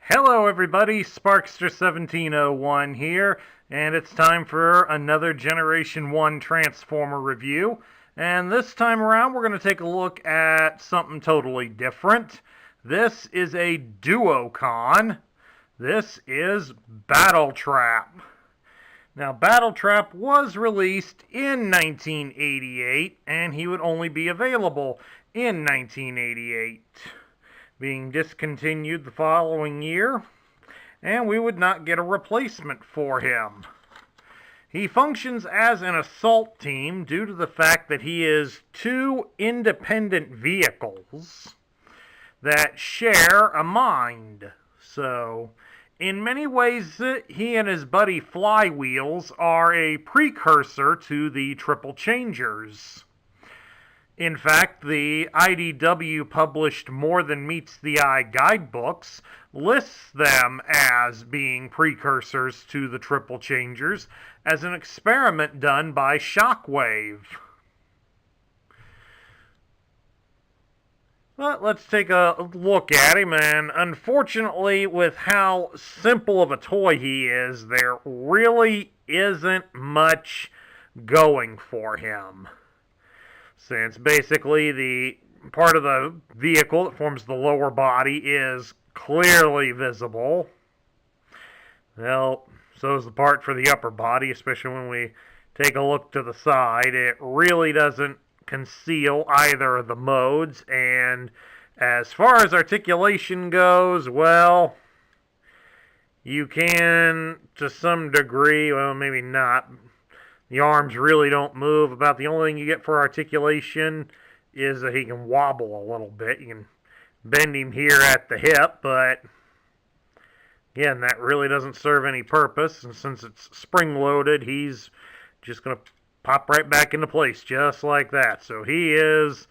Hello everybody, Sparkster1701 here, and it's time for another Generation 1 Transformer review. And this time around we're going to take a look at something totally different. This is a Duocon. This is Battletrap. Now, Battletrap was released in 1988, and he would only be available in 1988. Being discontinued the following year, and we would not get a replacement for him. He functions as an assault team due to the fact that he is two independent vehicles that share a mind. So, in many ways, he and his buddy Flywheels are a precursor to the Triple Changers. In fact, the IDW published More Than Meets the Eye guidebooks lists them as being precursors to the Triple Changers as an experiment done by Shockwave. But let's take a look at him, and unfortunately, with how simple of a toy he is, there really isn't much going for him. Since basically the part of the vehicle that forms the lower body is clearly visible. Well, so is the part for the upper body, especially when we take a look to the side. It really doesn't conceal either of the modes, and as far as articulation goes, well, you can, to some degree, well, maybe not. The arms really don't move. About the only thing you get for articulation is that he can wobble a little bit. You can bend him here at the hip, but again, that really doesn't serve any purpose. And since it's spring-loaded, he's just going to pop right back into place just like that. So he is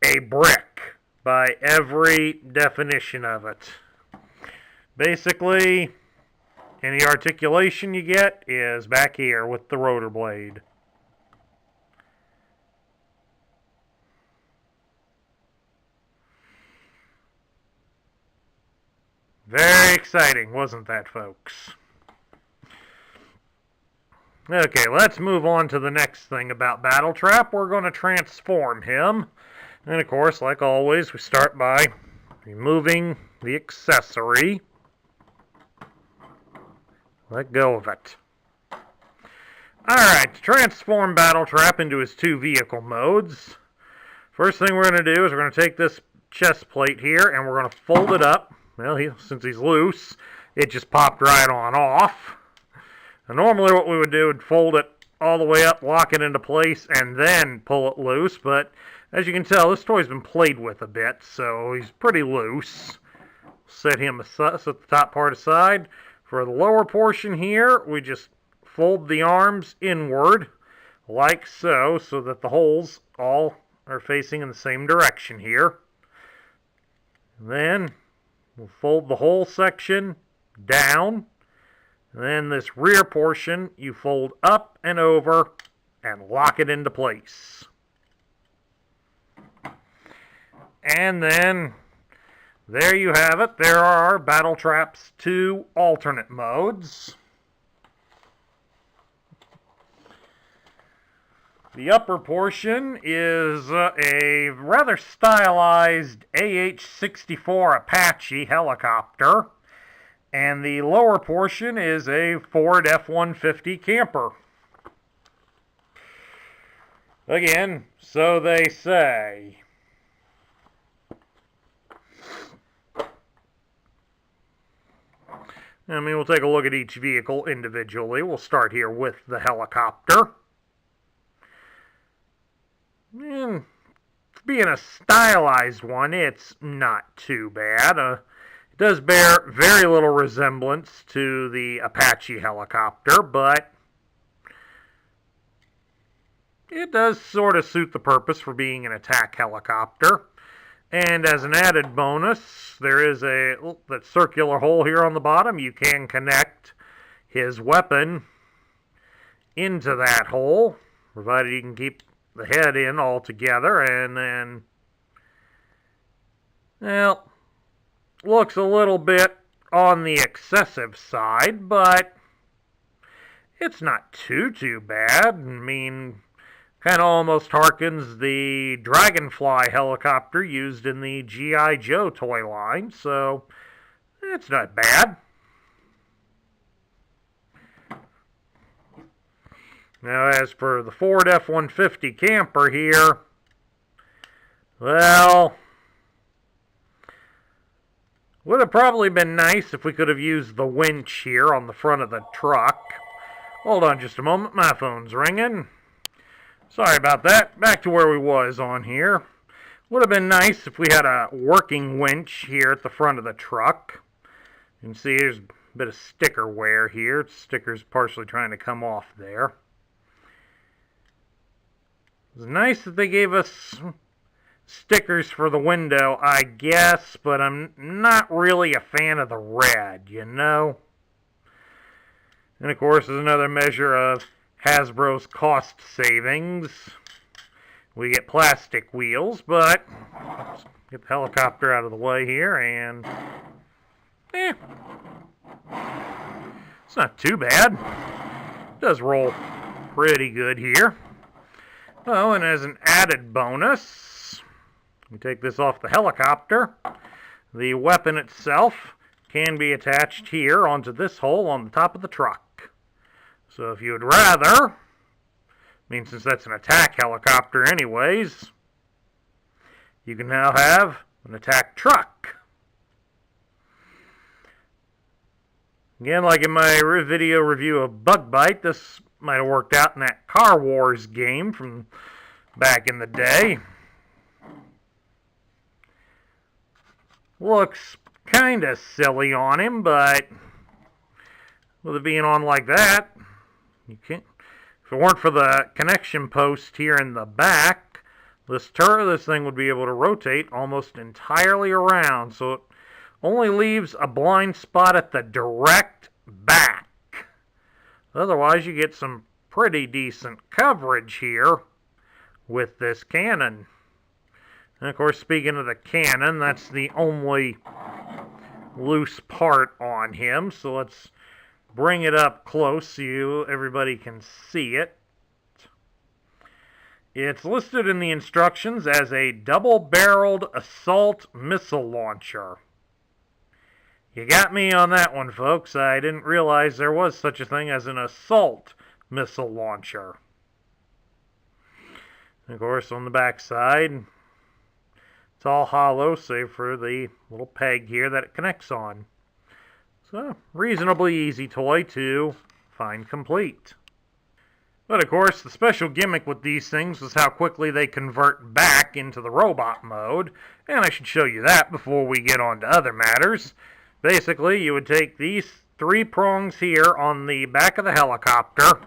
a brick by every definition of it. Basically, any articulation you get is back here with the rotor blade. Very exciting, wasn't that, folks? Okay, let's move on to the next thing about Battletrap. We're going to transform him. And of course, like always, we start by removing the accessory. Let go of it. Alright, to transform Battletrap into his two vehicle modes, first thing we're going to do is we're going to take this chest plate here and we're going to fold it up. Well, since he's loose, it just popped right on off. Now, normally what we would do would fold it all the way up, lock it into place, and then pull it loose, but as you can tell, this toy's been played with a bit, so he's pretty loose. Set the top part aside. For the lower portion here, we just fold the arms inward, like so, so that the holes all are facing in the same direction here. And then we'll fold the whole section down. And then this rear portion, you fold up and over and lock it into place. And then there you have it. There are Battletrap's two alternate modes. The upper portion is a rather stylized AH-64 Apache helicopter, and the lower portion is a Ford F-150 camper. Again, so they say. We'll take a look at each vehicle individually. We'll start here with the helicopter. And being a stylized one, it's not too bad. It does bear very little resemblance to the Apache helicopter, but it does sort of suit the purpose for being an attack helicopter. And as an added bonus, there is that circular hole here on the bottom. You can connect his weapon into that hole, provided you can keep the head in all together, and then, well, looks a little bit on the excessive side, but it's not too bad. I mean, kind of almost harkens the Dragonfly helicopter used in the G.I. Joe toy line, so it's not bad. Now, as for the Ford F-150 camper here, well, would have probably been nice if we could have used the winch here on the front of the truck. Hold on just a moment, my phone's ringing. Sorry about that. Back to where we was on here. Would have been nice if we had a working winch here at the front of the truck. You can see there's a bit of sticker wear here. Sticker's partially trying to come off there. It's nice that they gave us stickers for the window, I guess, but I'm not really a fan of the red, you know? And of course, as another measure of Hasbro's cost savings, we get plastic wheels, but let's get the helicopter out of the way here, and it's not too bad. It does roll pretty good here. Oh, and as an added bonus, we take this off the helicopter. The weapon itself can be attached here onto this hole on the top of the truck. So if you would rather, I mean, since that's an attack helicopter anyways, you can now have an attack truck. Again, like in my video review of Bug Bite, this might have worked out in that Car Wars game from back in the day. Looks kind of silly on him, but with it being on like that, you can't. If it weren't for the connection post here in the back, this thing would be able to rotate almost entirely around, so it only leaves a blind spot at the direct back. Otherwise, you get some pretty decent coverage here with this cannon. And of course, speaking of the cannon, that's the only loose part on him. So let's bring it up close so everybody can see it. It's listed in the instructions as a double-barreled assault missile launcher. You got me on that one, folks. I didn't realize there was such a thing as an assault missile launcher. And of course, on the back side, it's all hollow, save for the little peg here that it connects on. So, reasonably easy toy to find complete. But of course, the special gimmick with these things was how quickly they convert back into the robot mode, and I should show you that before we get on to other matters. Basically, you would take these 3 prongs here on the back of the helicopter,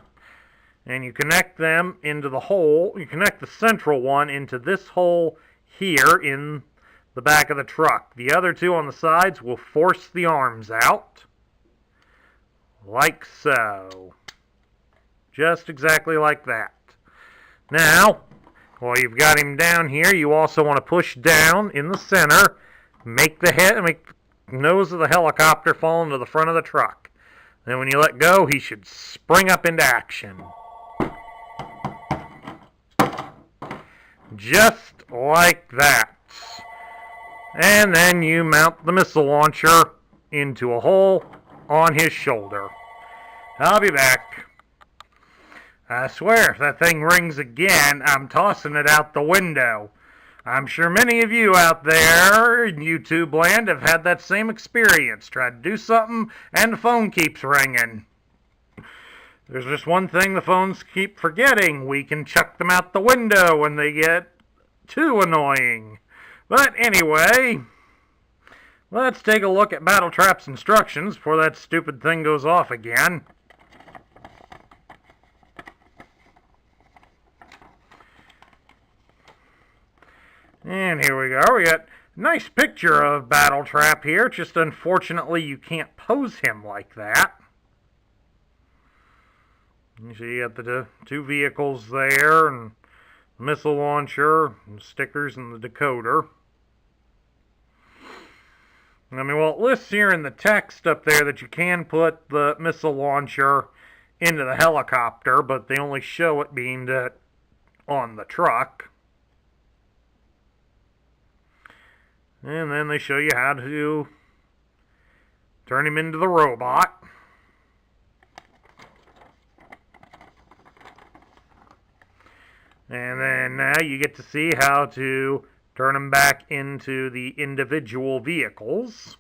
and you connect them into the hole. You connect the central one into this hole here in the back of the truck. The other 2 on the sides will force the arms out, like so. Just exactly like that. Now, while you've got him down here, you also want to push down in the center, make the nose of the helicopter fall into the front of the truck. Then when you let go, he should spring up into action. Just like that. And then you mount the missile launcher into a hole on his shoulder. I'll be back. I swear, if that thing rings again, I'm tossing it out the window. I'm sure many of you out there in YouTube land have had that same experience. Tried to do something, and the phone keeps ringing. There's just one thing the phones keep forgetting. We can chuck them out the window when they get too annoying. But anyway, let's take a look at Battletrap's instructions before that stupid thing goes off again. And here we go. We got a nice picture of Battletrap here. Just unfortunately, you can't pose him like that. You see, you got the 2 vehicles there, and the missile launcher, and stickers, and the decoder. I mean, well, it lists here in the text up there that you can put the missile launcher into the helicopter, but they only show it being on the truck. And then they show you how to turn him into the robot. And then now you get to see how to turn them back into the individual vehicles.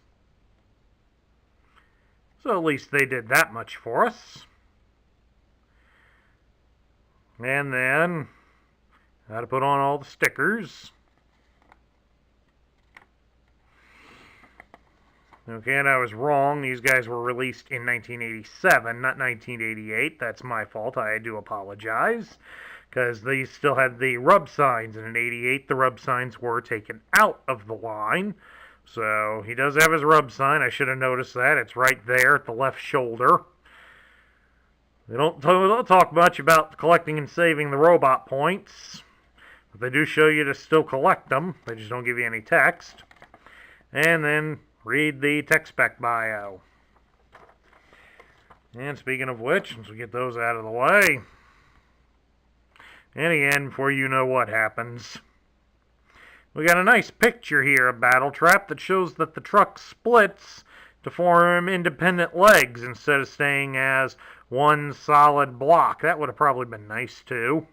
So at least they did that much for us. And then how to put on all the stickers. Okay, and I was wrong. These guys were released in 1987, not 1988. That's my fault. I do apologize. Because these still had the rub signs, and in 88 the rub signs were taken out of the line. So he does have his rub sign. I should have noticed that. It's right there at the left shoulder. They don't talk much about collecting and saving the robot points, but they do show you to still collect them. They just don't give you any text. And then read the tech spec bio. And speaking of which, once we get those out of the way, and again, before you know what happens, we got a nice picture here of Battletrap that shows that the truck splits to form independent legs instead of staying as one solid block. That would have probably been nice too.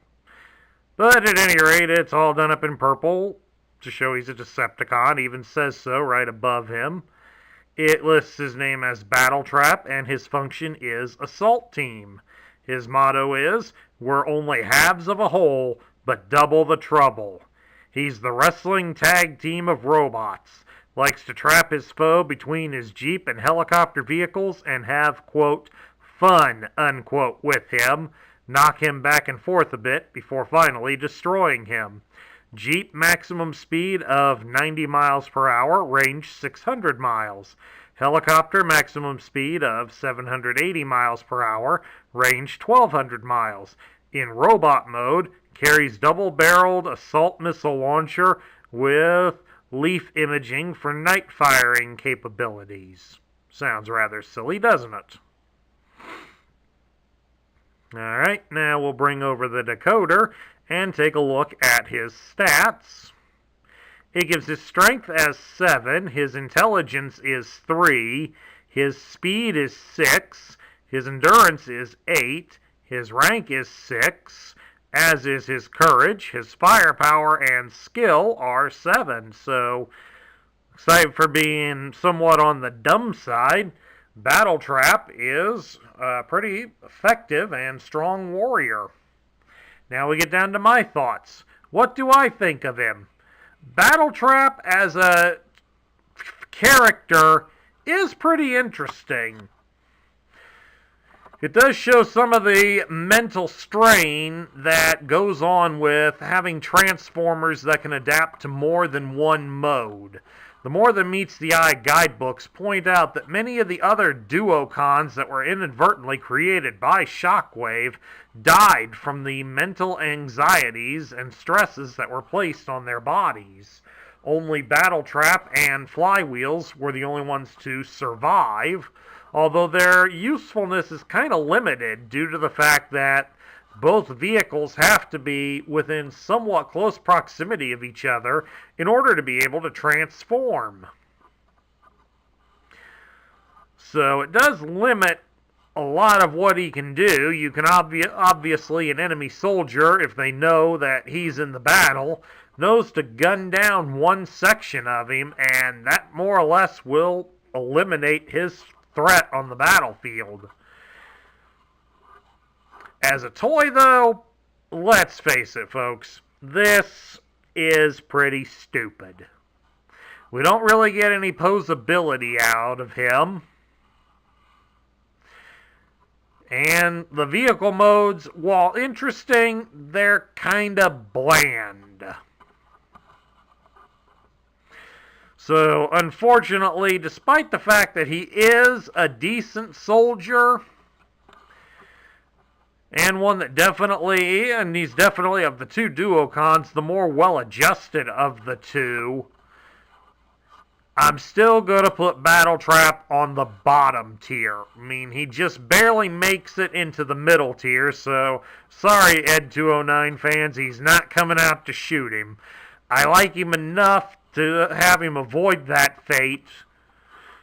But at any rate, it's all done up in purple to show he's a Decepticon. It even says so right above him. It lists his name as Battletrap, and his function is Assault Team. His motto is, "We're only halves of a whole, but double the trouble." He's the wrestling tag team of robots. Likes to trap his foe between his Jeep and helicopter vehicles and have, quote, fun, unquote, with him. Knock him back and forth a bit before finally destroying him. Jeep maximum speed of 90 miles per hour, range 600 miles. Helicopter maximum speed of 780 miles per hour, range 1200 miles. In robot mode, carries double-barreled assault missile launcher with leaf imaging for night firing capabilities. Sounds rather silly, doesn't it? Alright, now we'll bring over the decoder and take a look at his stats. It gives his strength as 7, his intelligence is 3, his speed is 6, his endurance is 8, his rank is 6, as is his courage. His firepower and skill are 7. So, aside for being somewhat on the dumb side, Battletrap is a pretty effective and strong warrior. Now we get down to my thoughts. What do I think of him? Battletrap as a character is pretty interesting. It does show some of the mental strain that goes on with having Transformers that can adapt to more than one mode. The More Than Meets the Eye guidebooks point out that many of the other duocons that were inadvertently created by Shockwave died from the mental anxieties and stresses that were placed on their bodies. Only Battletrap and Flywheels were the only ones to survive, although their usefulness is kind of limited due to the fact that both vehicles have to be within somewhat close proximity of each other in order to be able to transform. So it does limit a lot of what he can do. You can obviously, an enemy soldier, if they know that he's in the battle, knows to gun down one section of him, and that more or less will eliminate his threat on the battlefield. As a toy, though, let's face it, folks, this is pretty stupid. We don't really get any posability out of him. And the vehicle modes, while interesting, they're kind of bland. So, unfortunately, despite the fact that he is a decent soldier, and one that definitely, and he's definitely of the two duocons, the more well-adjusted of the two, I'm still going to put Battletrap on the bottom tier. I mean, he just barely makes it into the middle tier, so sorry, Ed209 fans, he's not coming out to shoot him. I like him enough to have him avoid that fate,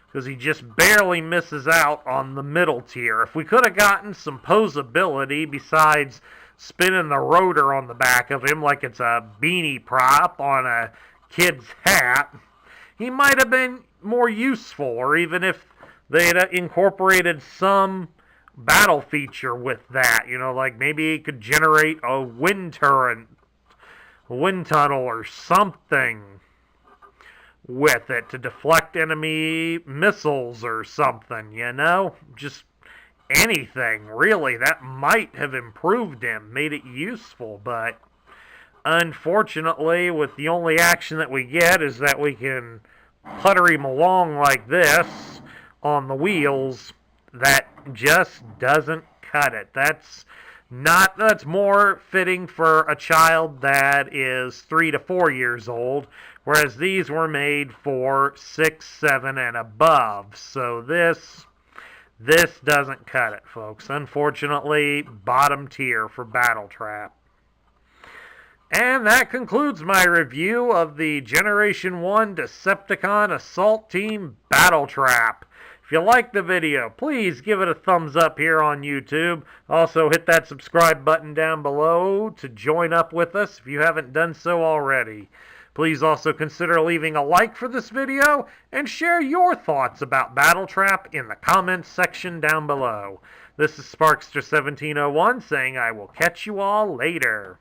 because he just barely misses out on the middle tier. If we could have gotten some posability besides spinning the rotor on the back of him like it's a beanie prop on a kid's hat, he might have been more useful, or even if they'd incorporated some battle feature with that, like maybe he could generate a wind turret, a wind tunnel or something with it to deflect enemy missiles or something, just anything really that might have improved him, made it useful. But unfortunately, with the only action that we get is that we can putter him along like this on the wheels, that just doesn't cut it. That's more fitting for a child that is 3 to 4 years old, whereas these were made for 6, 7, and above. So this doesn't cut it, folks. Unfortunately, bottom tier for Battletrap. And that concludes my review of the Generation 1 Decepticon Assault Team Battletrap. If you liked the video, please give it a thumbs up here on YouTube. Also, hit that subscribe button down below to join up with us if you haven't done so already. Please also consider leaving a like for this video and share your thoughts about Battletrap in the comments section down below. This is Sparkster1701 saying I will catch you all later.